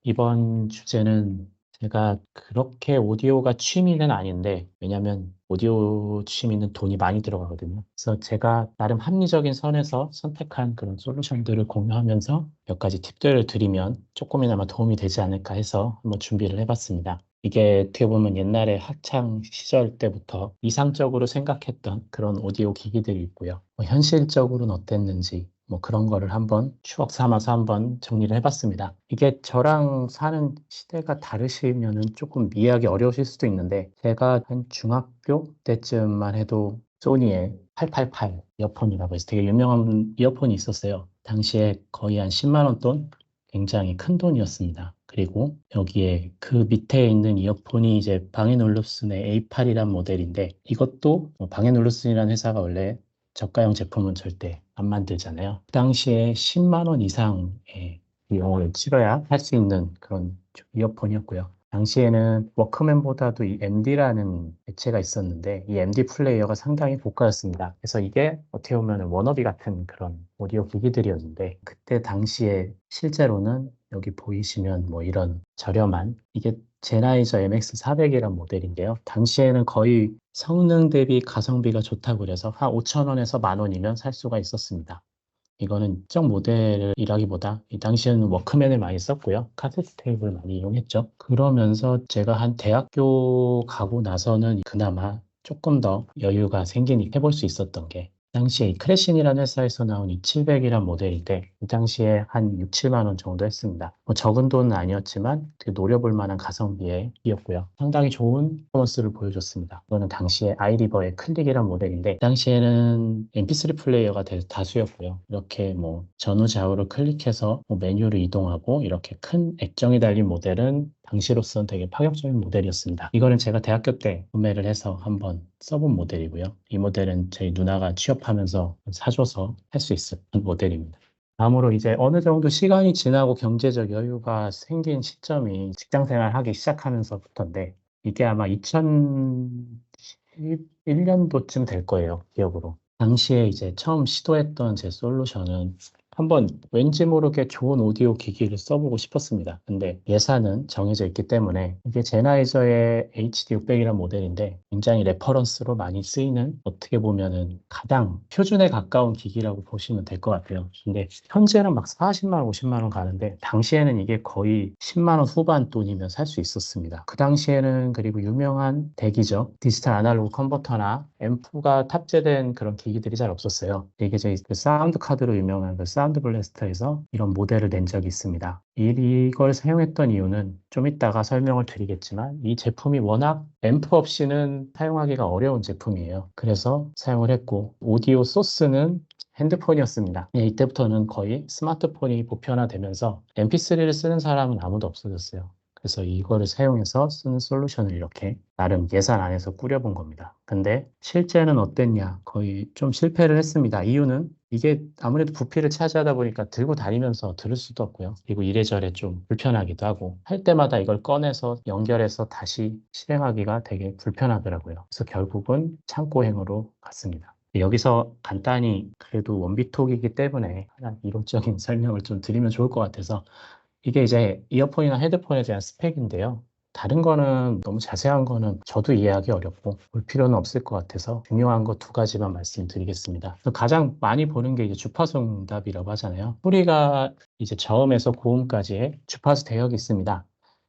이번 주제는 제가 그렇게 오디오가 취미는 아닌데, 왜냐면 오디오 취미는 돈이 많이 들어가거든요. 그래서 제가 나름 합리적인 선에서 선택한 그런 솔루션들을 공유하면서 몇 가지 팁들을 드리면 조금이나마 도움이 되지 않을까 해서 한번 준비를 해봤습니다. 이게 어떻게 보면 옛날에 학창 시절 때부터 이상적으로 생각했던 그런 오디오 기기들이 있고요. 현실적으로는 어땠는지 그런 거를 한번 추억 삼아서 한번 정리를 해봤습니다. 이게 저랑 사는 시대가 다르시면은 조금 이해하기 어려우실 수도 있는데, 제가 한 중학교 때쯤만 해도 소니의 888 이어폰이라고 해서 되게 유명한 이어폰이 있었어요. 당시에 거의 한 10만 원 돈? 굉장히 큰 돈이었습니다. 그리고 여기에 그 밑에 있는 이어폰이 이제 방해놀루슨의 A8이란 모델인데, 이것도 방해놀루슨이라는 회사가 원래 저가형 제품은 절대 안 만들잖아요. 그 당시에 10만 원 이상의 비용을 치러야 할 수 있는 그런 이어폰이었고요. 당시에는 워크맨보다도 이 MD라는 매체가 있었는데, 이 MD 플레이어가 상당히 고가였습니다. 그래서 이게 어떻게 보면 워너비 같은 그런 오디오 기기들이었는데, 그때 당시에 실제로는 여기 보이시면 이런 저렴한, 이게 제나이저 MX400이란 모델인데요. 당시에는 거의 성능 대비 가성비가 좋다고 그래서 한 5천 원에서 만 원이면 살 수가 있었습니다. 이거는 특정 모델이라기보다 이 당시에는 워크맨을 많이 썼고요. 카세트 테이프를 많이 이용했죠. 그러면서 제가 한 대학교 가고 나서는 그나마 조금 더 여유가 생기니 해볼 수 있었던 게, 당시에 이 크래신이라는 회사에서 나온 이 700이란 모델인데, 이 당시에 한 6, 7만 원 정도 했습니다. 적은 돈은 아니었지만 되게 노려볼 만한 가성비의 기였고요. 상당히 좋은 퍼포먼스를 보여줬습니다. 이거는 당시에 아이리버의 클릭이란 모델인데, 당시에는 MP3 플레이어가 다수였고요. 이렇게 전후 좌우를 클릭해서 메뉴를 이동하고 이렇게 큰 액정이 달린 모델은 당시로서는 되게 파격적인 모델이었습니다. 이거는 제가 대학교 때 구매를 해서 한번 써본 모델이고요. 이 모델은 저희 누나가 취업하면서 사줘서 할 수 있었던 모델입니다. 다음으로 이제 어느 정도 시간이 지나고 경제적 여유가 생긴 시점이 직장 생활 하기 시작하면서부터인데, 이게 아마 2011년도쯤 될 거예요, 기억으로. 당시에 이제 처음 시도했던 제 솔루션은 한번 왠지 모르게 좋은 오디오 기기를 써보고 싶었습니다. 근데 예산은 정해져 있기 때문에, 이게 제나이저의 HD600이라는 모델인데 굉장히 레퍼런스로 많이 쓰이는, 어떻게 보면은 가장 표준에 가까운 기기라고 보시면 될 것 같아요. 근데 현재는 막 40만 원, 50만 원 가는데, 당시에는 이게 거의 10만 원 후반 돈이면 살 수 있었습니다. 그 당시에는, 그리고 유명한 대기죠. 디지털 아날로그 컨버터나 앰프가 탑재된 그런 기기들이 잘 없었어요. 이게 저희 그 사운드 카드로 유명한 그 사운드 블래스터에서 이런 모델을 낸 적이 있습니다. 이걸 사용했던 이유는 좀 이따가 설명을 드리겠지만, 이 제품이 워낙 앰프 없이는 사용하기가 어려운 제품이에요. 그래서 사용을 했고, 오디오 소스는 핸드폰이었습니다. 이때부터는 거의 스마트폰이 보편화되면서 MP3를 쓰는 사람은 아무도 없어졌어요. 그래서 이거를 사용해서 쓰는 솔루션을 이렇게 나름 예산 안에서 꾸려본 겁니다. 근데 실제는 어땠냐? 거의 좀 실패를 했습니다. 이유는 이게 아무래도 부피를 차지하다 보니까 들고 다니면서 들을 수도 없고요. 그리고 이래저래 좀 불편하기도 하고, 할 때마다 이걸 꺼내서 연결해서 다시 실행하기가 되게 불편하더라고요. 그래서 결국은 창고행으로 갔습니다. 여기서 간단히, 그래도 원비톡이기 때문에 하나 이론적인 설명을 좀 드리면 좋을 것 같아서, 이게 이제 이어폰이나 헤드폰에 대한 스펙인데요. 다른 거는, 너무 자세한 거는 저도 이해하기 어렵고 볼 필요는 없을 것 같아서 중요한 거 두 가지만 말씀드리겠습니다. 가장 많이 보는 게 이제 주파수 응답이라고 하잖아요. 소리가 이제 저음에서 고음까지의 주파수 대역이 있습니다.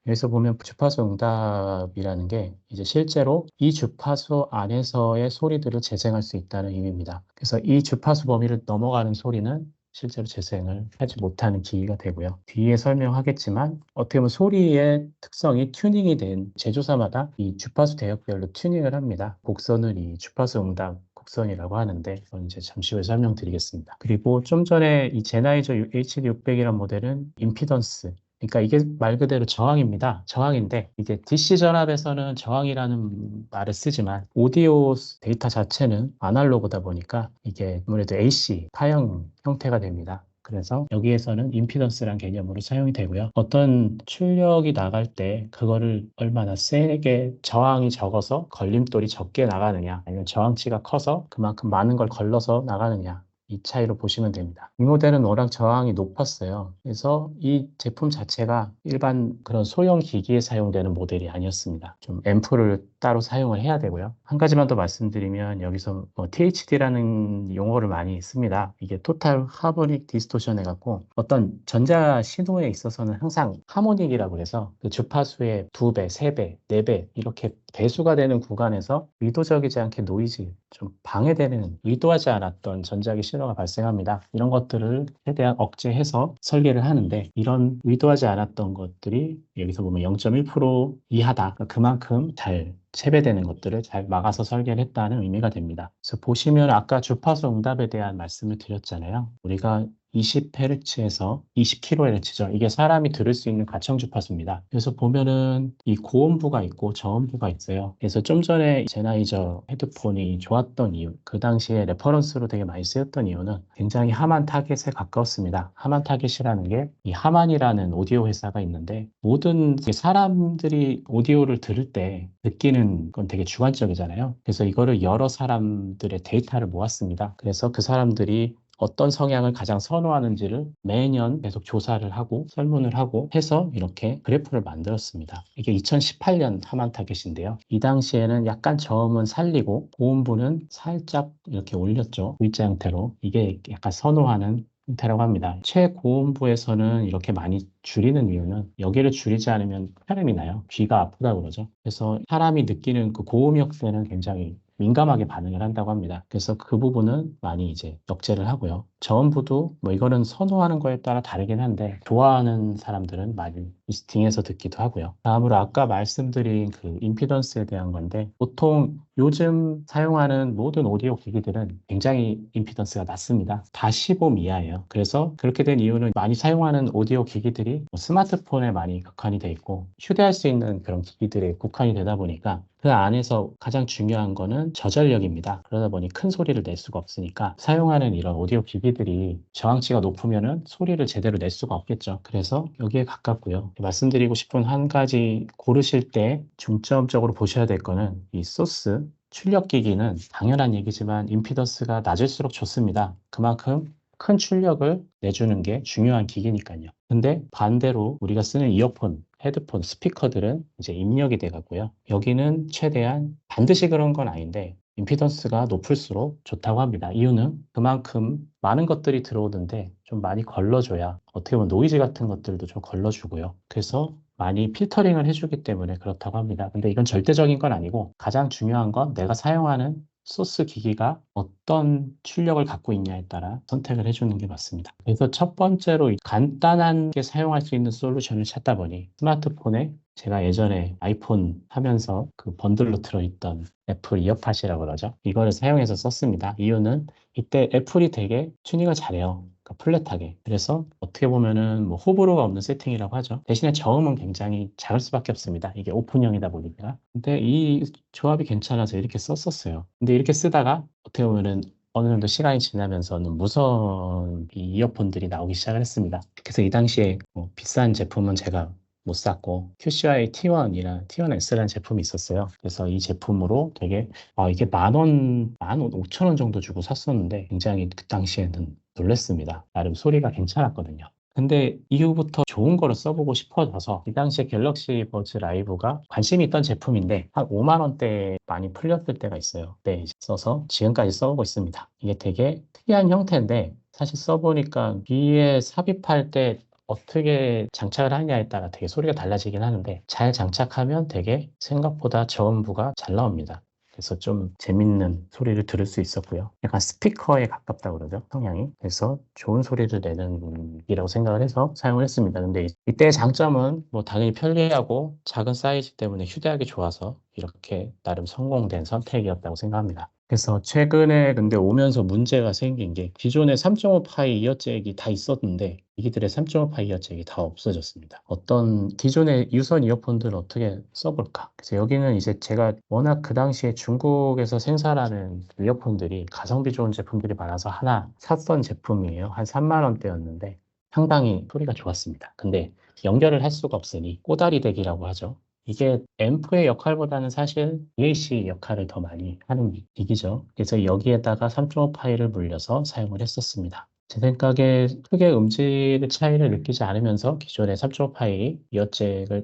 여기서 보면 주파수 응답이라는 게 이제 실제로 이 주파수 안에서의 소리들을 재생할 수 있다는 의미입니다. 그래서 이 주파수 범위를 넘어가는 소리는 실제로 재생을 하지 못하는 기기가 되고요. 뒤에 설명하겠지만, 어떻게 보면 소리의 특성이 튜닝이 된 제조사마다 이 주파수 대역별로 튜닝을 합니다. 곡선을 이 주파수 응답 곡선이라고 하는데, 그건 이제 잠시 후에 설명드리겠습니다. 그리고 좀 전에 이 제나이저 HD600이라는 모델은 임피던스, 그러니까 이게 말 그대로 저항입니다. 저항인데, 이게 DC 전압에서는 저항이라는 말을 쓰지만 오디오 데이터 자체는 아날로그다 보니까 이게 아무래도 AC, 파형 형태가 됩니다. 그래서 여기에서는 임피던스란 개념으로 사용이 되고요. 어떤 출력이 나갈 때 그거를 얼마나 세게, 저항이 적어서 걸림돌이 적게 나가느냐, 아니면 저항치가 커서 그만큼 많은 걸 걸러서 나가느냐, 이 차이로 보시면 됩니다. 이 모델은 워낙 저항이 높았어요. 그래서 이 제품 자체가 일반 그런 소형 기기에 사용되는 모델이 아니었습니다. 좀 앰프를 따로 사용을 해야 되고요. 한 가지만 더 말씀드리면 여기서 뭐 THD라는 용어를 많이 씁니다. 이게 토탈 하모닉 디스토션 해갖고 어떤 전자 신호에 있어서는 항상 하모닉이라고 해서 그 주파수의 2배, 3배, 4배 이렇게 배수가 되는 구간에서 의도적이지 않게 노이즈, 좀 방해되는 의도하지 않았던 전자기 신호가 발생합니다. 이런 것들을 최대한 억제해서 설계를 하는데 이런 의도하지 않았던 것들이 여기서 보면 0.1% 이하다. 그만큼 잘 체배되는 것들을 잘 막아서 설계를 했다는 의미가 됩니다. 그래서 보시면 아까 주파수 응답에 대한 말씀을 드렸잖아요. 우리가 20Hz에서 20kHz죠. 이게 사람이 들을 수 있는 가청 주파수입니다. 그래서 보면은 이 고음부가 있고 저음부가 있어요. 그래서 좀 전에 제나이저 헤드폰이 좋았던 이유, 그 당시에 레퍼런스로 되게 많이 쓰였던 이유는 굉장히 하만 타겟에 가까웠습니다. 하만 타겟이라는 게 이 하만이라는 오디오 회사가 있는데 모든 사람들이 오디오를 들을 때 느끼는 건 되게 주관적이잖아요. 그래서 이거를 여러 사람들의 데이터를 모았습니다. 그래서 그 사람들이 어떤 성향을 가장 선호하는지를 매년 계속 조사를 하고 설문을 하고 해서 이렇게 그래프를 만들었습니다. 이게 2018년 하만 타겟인데요. 이 당시에는 약간 저음은 살리고 고음부는 살짝 이렇게 올렸죠. V자 형태로. 이게 약간 선호하는 형태라고 합니다. 최고음부에서는 이렇게 많이 줄이는 이유는 여기를 줄이지 않으면 폐렴이 나요. 귀가 아프다고 그러죠. 그래서 사람이 느끼는 그 고음 역대는 굉장히 민감하게 반응을 한다고 합니다. 그래서 그 부분은 많이 이제 억제를 하고요. 저음부도 뭐 이거는 선호하는 거에 따라 다르긴 한데 좋아하는 사람들은 많이 부스팅해서 듣기도 하고요. 다음으로 아까 말씀드린 그 임피던스에 대한 건데 보통 요즘 사용하는 모든 오디오 기기들은 굉장히 임피던스가 낮습니다. 다 15 이하예요. 그래서 그렇게 된 이유는 많이 사용하는 오디오 기기들이 뭐 스마트폰에 많이 국한이 돼 있고 휴대할 수 있는 그런 기기들에 국한이 되다 보니까 그 안에서 가장 중요한 거는 저전력입니다. 그러다 보니 큰 소리를 낼 수가 없으니까 사용하는 이런 오디오 기기들이 저항치가 높으면은 소리를 제대로 낼 수가 없겠죠. 그래서 여기에 가깝고요. 말씀드리고 싶은 한 가지 고르실 때 중점적으로 보셔야 될 거는 이 소스 출력 기기는 당연한 얘기지만 임피던스가 낮을수록 좋습니다. 그만큼 큰 출력을 내주는 게 중요한 기기니까요. 근데 반대로 우리가 쓰는 이어폰, 헤드폰, 스피커들은 이제 입력이 돼 가고요. 여기는 최대한 반드시 그런 건 아닌데 임피던스가 높을수록 좋다고 합니다. 이유는 그만큼 많은 것들이 들어오는데 좀 많이 걸러줘야 어떻게 보면 노이즈 같은 것들도 좀 걸러주고요. 그래서 많이 필터링을 해주기 때문에 그렇다고 합니다. 근데 이건 절대적인 건 아니고 가장 중요한 건 내가 사용하는 소스 기기가 어떤 출력을 갖고 있냐에 따라 선택을 해주는 게 맞습니다. 그래서 첫 번째로 간단하게 사용할 수 있는 솔루션을 찾다 보니 스마트폰에 제가 예전에 아이폰 하면서 그 번들로 들어있던 애플 이어팟이라고 그러죠. 이거를 사용해서 썼습니다. 이유는 이때 애플이 되게 튜닝을 잘해요. 그러니까 플랫하게. 그래서 어떻게 보면은 뭐 호불호가 없는 세팅이라고 하죠. 대신에 저음은 굉장히 작을 수밖에 없습니다. 이게 오픈형이다 보니까. 근데 이 조합이 괜찮아서 이렇게 썼었어요. 근데 이렇게 쓰다가 어떻게 보면은 어느 정도 시간이 지나면서는 무선 이 이어폰들이 나오기 시작을 했습니다. 그래서 이 당시에 뭐 비싼 제품은 제가 못 샀고 QCY T1이랑 T1S라는 제품이 있었어요. 그래서 이 제품으로 되게 이게 10,000원, 15,000원 정도 주고 샀었는데 굉장히 그 당시에는 놀랬습니다. 나름 소리가 괜찮았거든요. 근데 이후부터 좋은 거를 써보고 싶어져서 이 당시에 갤럭시 버즈 라이브가 관심이 있던 제품인데 한 5만 원대에 많이 풀렸을 때가 있어요. 네, 이제 써서 지금까지 써보고 있습니다. 이게 되게 특이한 형태인데 사실 써보니까 귀에 삽입할 때 어떻게 장착을 하느냐에 따라 되게 소리가 달라지긴 하는데 잘 장착하면 되게 생각보다 저음부가 잘 나옵니다. 그래서 좀 재밌는 소리를 들을 수 있었고요. 약간 스피커에 가깝다고 그러죠, 성향이. 그래서 좋은 소리를 내는 기라고 생각을 해서 사용을 했습니다. 근데 이때의 장점은 뭐 당연히 편리하고 작은 사이즈 때문에 휴대하기 좋아서 이렇게 나름 성공된 선택이었다고 생각합니다. 그래서 최근에 근데 오면서 문제가 생긴 게 기존에 3.5파이 이어잭이 다 있었는데 이들의 3.5파이 이어잭이 다 없어졌습니다. 어떤 기존의 유선 이어폰들을 어떻게 써볼까? 그래서 여기는 이제 제가 워낙 그 당시에 중국에서 생산하는 이어폰들이 가성비 좋은 제품들이 많아서 하나 샀던 제품이에요. 한 3만 원대였는데 상당히 소리가 좋았습니다. 근데 연결을 할 수가 없으니 꼬다리 대기라고 하죠. 이게 앰프의 역할보다는 사실 DAC 역할을 더 많이 하는 기기죠. 그래서 여기에다가 3.5 파일을 물려서 사용을 했었습니다. 제 생각에 크게 음질 차이를 느끼지 않으면서 기존의 3.5 파일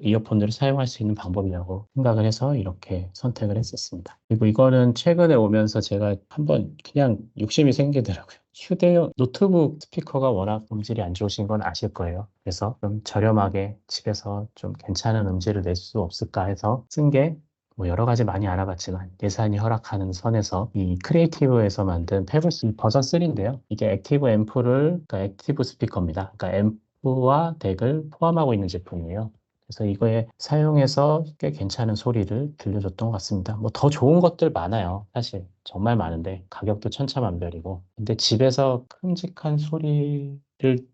이어폰들을 사용할 수 있는 방법이라고 생각을 해서 이렇게 선택을 했었습니다. 그리고 이거는 최근에 오면서 제가 한번 그냥 욕심이 생기더라고요. 휴대용 노트북 스피커가 워낙 음질이 안 좋으신 건 아실 거예요. 그래서 좀 저렴하게 집에서 좀 괜찮은 음질을 낼 수 없을까 해서 쓴 게 뭐 여러 가지 많이 알아봤지만 예산이 허락하는 선에서 이 크리에이티브에서 만든 페블스 버전 3인데요. 이게 그러니까 액티브 스피커입니다. 그러니까 앰프와 덱을 포함하고 있는 제품이에요. 그래서 이거에 사용해서 꽤 괜찮은 소리를 들려줬던 것 같습니다. 뭐 더 좋은 것들 많아요. 사실 정말 많은데 가격도 천차만별이고. 근데 집에서 큼직한 소리를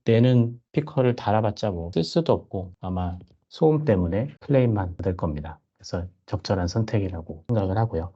내는 스피커를 달아봤자 뭐 쓸 수도 없고 아마 소음 때문에 클레임만 받을 겁니다. 그래서 적절한 선택이라고 생각을 하고요.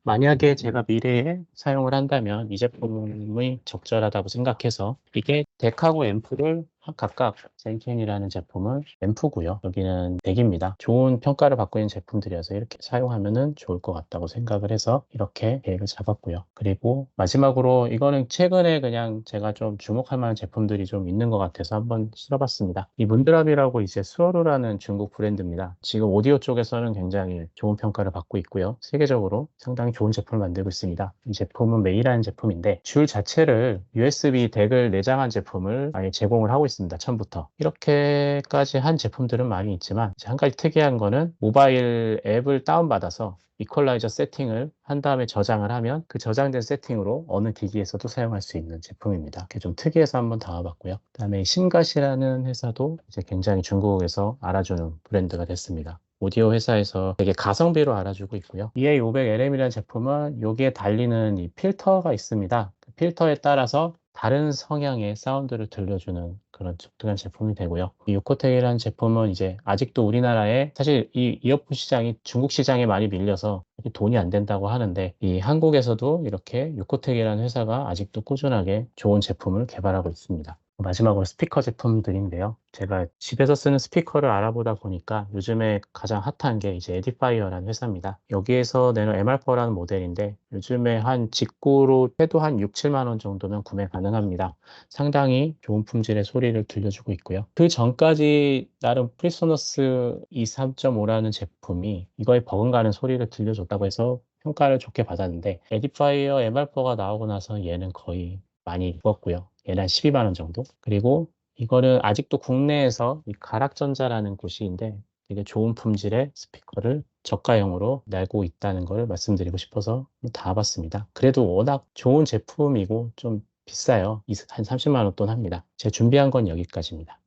만약에 제가 미래에 사용을 한다면 이 제품이 적절하다고 생각해서 이게 덱하고 앰프를 각각 젠켄이라는 제품은 앰프고요. 여기는 덱입니다. 좋은 평가를 받고 있는 제품들이어서 이렇게 사용하면 좋을 것 같다고 생각을 해서 이렇게 계획을 잡았고요. 그리고 마지막으로 이거는 최근에 그냥 제가 좀 주목할 만한 제품들이 좀 있는 것 같아서 한번 실어봤습니다. 이 문드랍이라고 이제 스워로라는 중국 브랜드입니다. 지금 오디오 쪽에서는 굉장히 좋은 평가를 받고 있고요. 세계적으로 상당히 좋은 제품을 만들고 있습니다. 이 제품은 메이라는 제품인데 줄 자체를 USB 덱을 내장한 제품을 아예 제공을 하고 있습니다. 처음부터. 이렇게까지 한 제품들은 많이 있지만 한 가지 특이한 거는 모바일 앱을 다운받아서 이퀄라이저 세팅을 한 다음에 저장을 하면 그 저장된 세팅으로 어느 기기에서도 사용할 수 있는 제품입니다. 그게 좀 특이해서 한번 담아봤고요. 그다음에 신갓이라는 회사도 이제 굉장히 중국에서 알아주는 브랜드가 됐습니다. 오디오 회사에서 되게 가성비로 알아주고 있고요. EA500LM이라는 제품은 여기에 달리는 이 필터가 있습니다. 그 필터에 따라서 다른 성향의 사운드를 들려주는 그런 독특한 제품이 되고요. 이 요코텍이라는 제품은 이제 아직도 우리나라에 사실 이 이어폰 시장이 중국 시장에 많이 밀려서 돈이 안 된다고 하는데 이 한국에서도 이렇게 요코텍이라는 회사가 아직도 꾸준하게 좋은 제품을 개발하고 있습니다. 마지막으로 스피커 제품들인데요. 제가 집에서 쓰는 스피커를 알아보다 보니까 요즘에 가장 핫한 게 이제 에디파이어라는 회사입니다. 여기에서 내는 MR4라는 모델인데 요즘에 한 직구로 해도 한 6, 7만 원 정도면 구매 가능합니다. 상당히 좋은 품질의 소리를 들려주고 있고요. 그 전까지 나름 프리소너스 E3.5라는 제품이 이거에 버금가는 소리를 들려줬다고 해서 평가를 좋게 받았는데 에디파이어 MR4가 나오고 나서 얘는 거의 많이 죽었고요. 얘는 한 12만 원 정도. 그리고 이거는 아직도 국내에서 이 가락전자라는 곳인데 되게 좋은 품질의 스피커를 저가형으로 내고 있다는 걸 말씀드리고 싶어서 다 봤습니다. 그래도 워낙 좋은 제품이고 좀 비싸요. 한 30만 원 돈 합니다. 제가 준비한 건 여기까지입니다.